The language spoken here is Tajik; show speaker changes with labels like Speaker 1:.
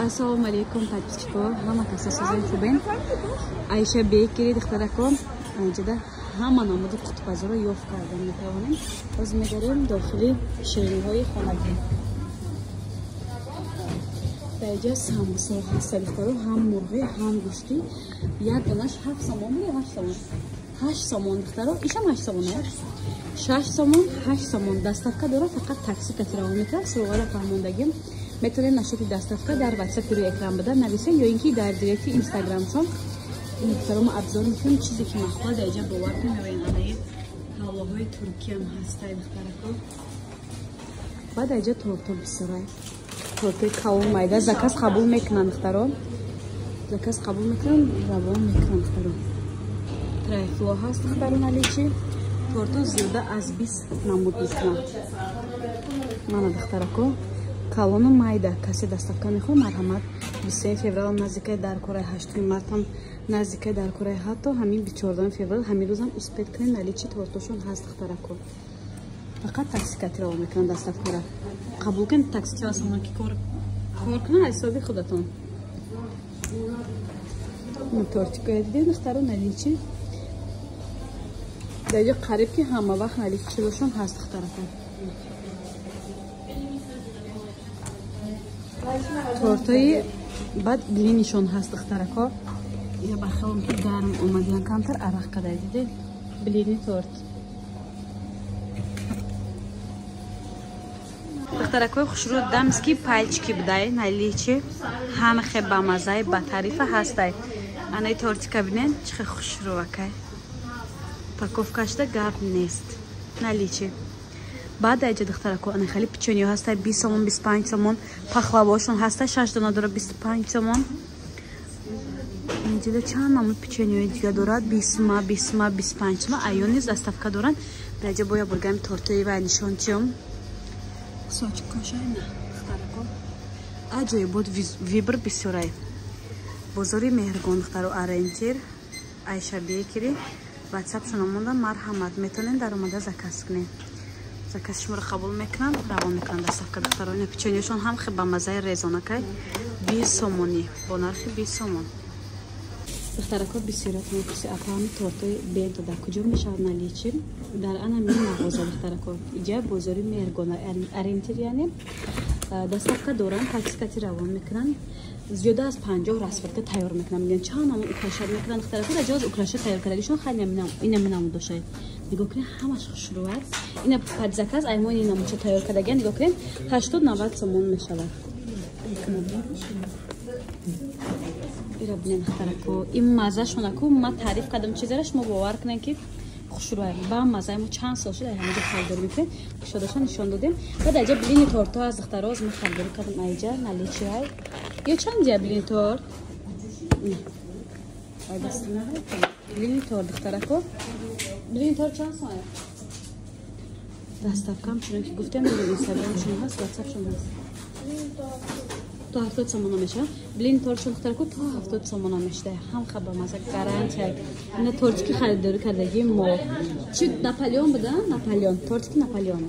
Speaker 1: Assalomu alaykum подписчикlar. Hamma kasasizlar xubin. Aisha Bekeri дихтаракон. Анҷада ҳама намуди қутпазро ёфт кардан метавонем. Ҳозир мегарем дохили ширинҳои хонагӣ. Дар ҷо самбуса ҳаст дихтаро, ҳам мурғи, ҳам гӯшти. Як донаш 7 сомон ё 8 сомон. 8 сомон дихтаро, ишам 8 сомон аст. 6 сомон, 8 сомон. Доставка дора, фақат такси катирава метавад. Сувора фаҳмондагим. Метавонед нашоти доставка дар WhatsApp ро экран буда нависед ё ин ки дар директи Instagram шон мухтарам обзор мекунем чизе ки махвал дар ҷа бовар кунем анаи ҳавлоҳои туркӣ ҳам ҳастай духтарако. Баъд дар ҷа торто бисарай. Тортои кавун майда заказ қабул мекунанд духтаро. Заказ қабул мекунанд, равон мекунанд духтаро. Трайфло ҳаст духтаро наличи. Торто зиёда аз 20 намуд мекунанд. Мана духтарако. Калону майда касе доставка мехоҳад марҳамат 23 феврал наздикаи дар кораи 8 мартам наздикаи дар кораи ҳатто ҳамин 14 феврал ҳамин рӯзам испет кунед наличи тортошон ҳаст духтарако. Фақат такси катирава мекунанд доставкара. қабул кунед такси самон ки кор кунад ҳисоби худатон. Тортикои дидед духтаро наличи. дар ҷо қариб ки ҳама вақт наличи чизошон ҳаст духтарако. тортои баъд блинишон ҳаст духтарако. Я бахелом ки гарм омадиян камтар арақ кадай дидед блини торт. духтаракои хушрӯ дамски пальчики будай наличи ҳамахе ба мазаи ба тарифа ҳастай. анаи тортика бинед чихе хушрӯакай. паковкашда гап нест наличи. баъд аҷа духтарако ана хали печенье ҳастай 20 сомон 25 сомон. пахлавошон ҳастай 6 дона дора 25 сомон. инҷида чанд намуд печеньеи дига дорад 20 сома 20 сома 25 сома. айён низ доставка доранд. даҷа боя бургами тортои вай нишончиём соч кошайна духтарако. аҷои буд вибр бисёрай. бозори меҳргон духтаро арентир Айша Бекери. WhatsApp шуномонда марҳамат метавонед дар омада заказ кунед. заказ шуморо қабул мекунанд, равон мекунанд доставка духтаро. ина печеньешон ҳам хе ба мазаи резонакай 20 сомонӣ бо нархи 20 сомон. духтарако бисёратон киси афҳами тортои бенто дар куҷо мешавад наличи дар ана мин мағоза духтарако. иҷа бозори меҳргона арентир яъне доставка доранд, такси кати равон мекунанд. зиёда аз 50 расфатка тайёр мекунанд. мегӯянд чанд намуд украшат мекунанд духтарако. дар ҷоз украша тайёр кардагишон хеле ина минамуд дошад. нигоҳ кунед ҳамаш хушрӯ аст. ина подзаказ аймони намуча тайёр кардаги нигоҳ кунед 80-90 сомон мешавад. ира бинед духтарако. ин маззашонаку ма таъриф кардам чизара шумо бовар кунед ки хушрӯ ба маззаи мо чанд сол шуда ҳамаҷо халдорӣ мекунед. кушодаша нишон додем. баъд аҷа блини торто аз духтаро ма халдорӣ кардам аҷа наличиай. ё чанд ҷа блини торт? ай дастина блини торт духтарако. блини торт чанд сом аст? доставкам чунон ки гуфтем дар инстаграмшон ҳаст, ватсапшон ҳаст. то 70 сомона мешавад. блини тортшон духтарако то 70 сомона мешавад. ҳам хаба маза гарантия. ина торти ки харидорӣ кардагим мо. Чи Наполеон буда? Наполеон. Торти ки Наполеон.